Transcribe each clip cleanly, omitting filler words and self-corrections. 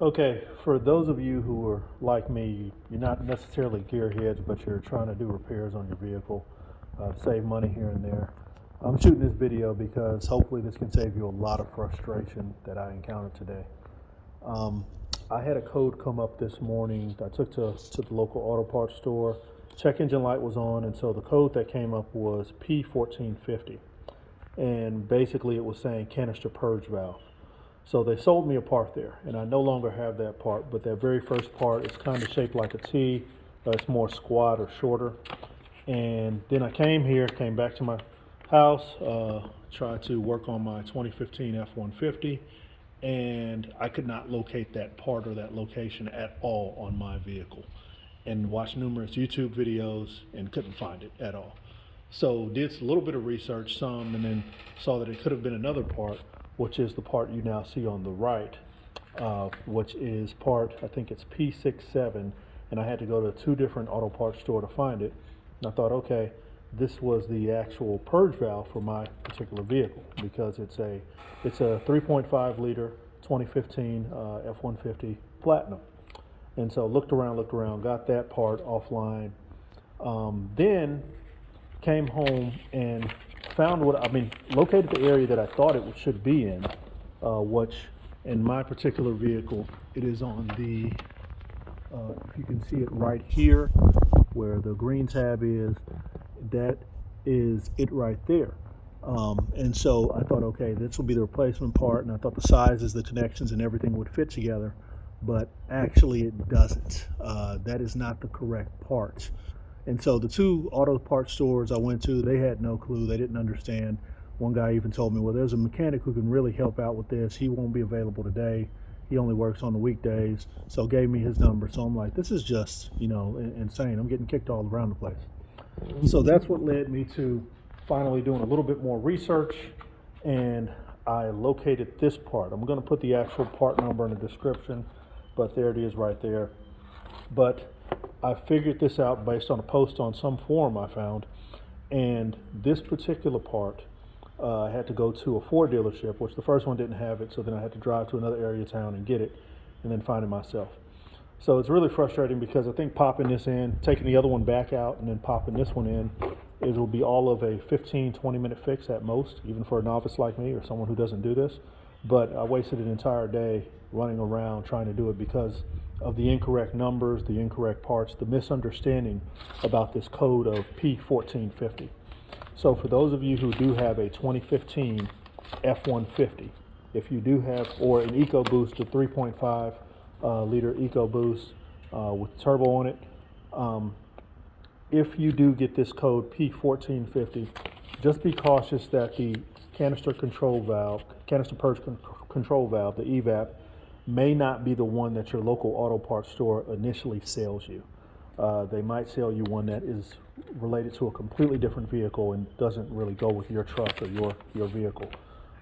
Okay, for those of you who are like me, you're not necessarily gearheads, but you're trying to do repairs on your vehicle to save money here and there. I'm shooting this video because hopefully this can save you a lot of frustration that I encountered today. Um, I had a code come up this morning. I took to the local auto parts store. Check engine light was on, and so the code that came up was P1450. And basically it was saying canister purge valve. So they sold me a part there, and I no longer have that part, but that very first part is kind of shaped like a T. It's more squat or shorter. And then I came back to my house, tried to work on my 2015 F150, and I could not locate that part or that location at all on my vehicle. And watched numerous YouTube videos and couldn't find it at all. So did a little bit of research, and then saw that it could have been another part, which is the part you now see on the right, which is part, I think it's P67, and I had to go to 2 different auto parts store to find it. And I thought, okay, this was the actual purge valve for my particular vehicle, because it's a 3.5 liter 2015 F150 Platinum. And so looked around, got that part offline, then came home and found located the area that I thought it should be in, which in my particular vehicle, it is on the, if you can see it right here, where the green tab is, that is it right there. And so I thought, okay, this will be the replacement part, and I thought the sizes, the connections, and everything would fit together, but actually it doesn't. That is not the correct part. And so the 2 auto parts stores I went to, they had no clue. They didn't understand. One guy even told me, well, there's a mechanic who can really help out with this. He won't be available today. He only works on the weekdays. So gave me his number. So I'm like, this is just, insane. I'm getting kicked all around the place. So that's what led me to finally doing a little bit more research, and I located this part. I'm going to put the actual part number in the description, but there it is right there. But I figured this out based on a post on some forum I found, and this particular part, I had to go to a Ford dealership, which the first one didn't have it, so then I had to drive to another area of town and get it, and then find it myself. So it's really frustrating because I think popping this in, taking the other one back out, and then popping this one in, it will be all of a 15-20 minute fix at most, even for a novice like me or someone who doesn't do this. But I wasted an entire day running around trying to do it because of the incorrect numbers, the incorrect parts, the misunderstanding about this code of P1450. So for those of you who do have a 2015 F150, if you do have, or an Ecoboost, a 3.5 liter Ecoboost with turbo on it, if you do get this code P1450, just be cautious that the canister purge control valve, the EVAP, may not be the one that your local auto parts store initially sells you. They might sell you one that is related to a completely different vehicle and doesn't really go with your truck or your vehicle.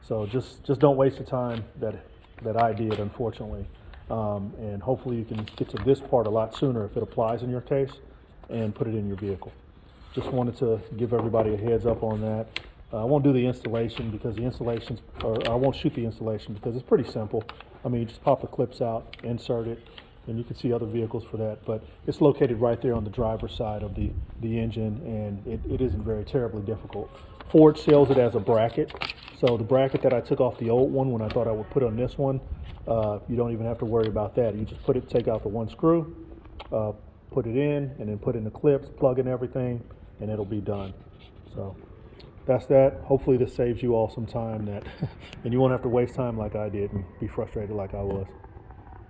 So just don't waste the time that I did, unfortunately. And hopefully you can get to this part a lot sooner if it applies in your case, and put it in your vehicle. Just wanted to give everybody a heads up on that. I won't do the installation because I won't shoot the installation because it's pretty simple. I mean, you just pop the clips out, insert it, and you can see other vehicles for that. But it's located right there on the driver's side of the engine, and it isn't very terribly difficult. Ford sells it as a bracket. So the bracket that I took off the old one when I thought I would put on this one, you don't even have to worry about that. You just take out the one screw, put it in, and then put in the clips, plug in everything, and it'll be done. So that's that. Hopefully this saves you all some time and you won't have to waste time like I did and be frustrated like I was.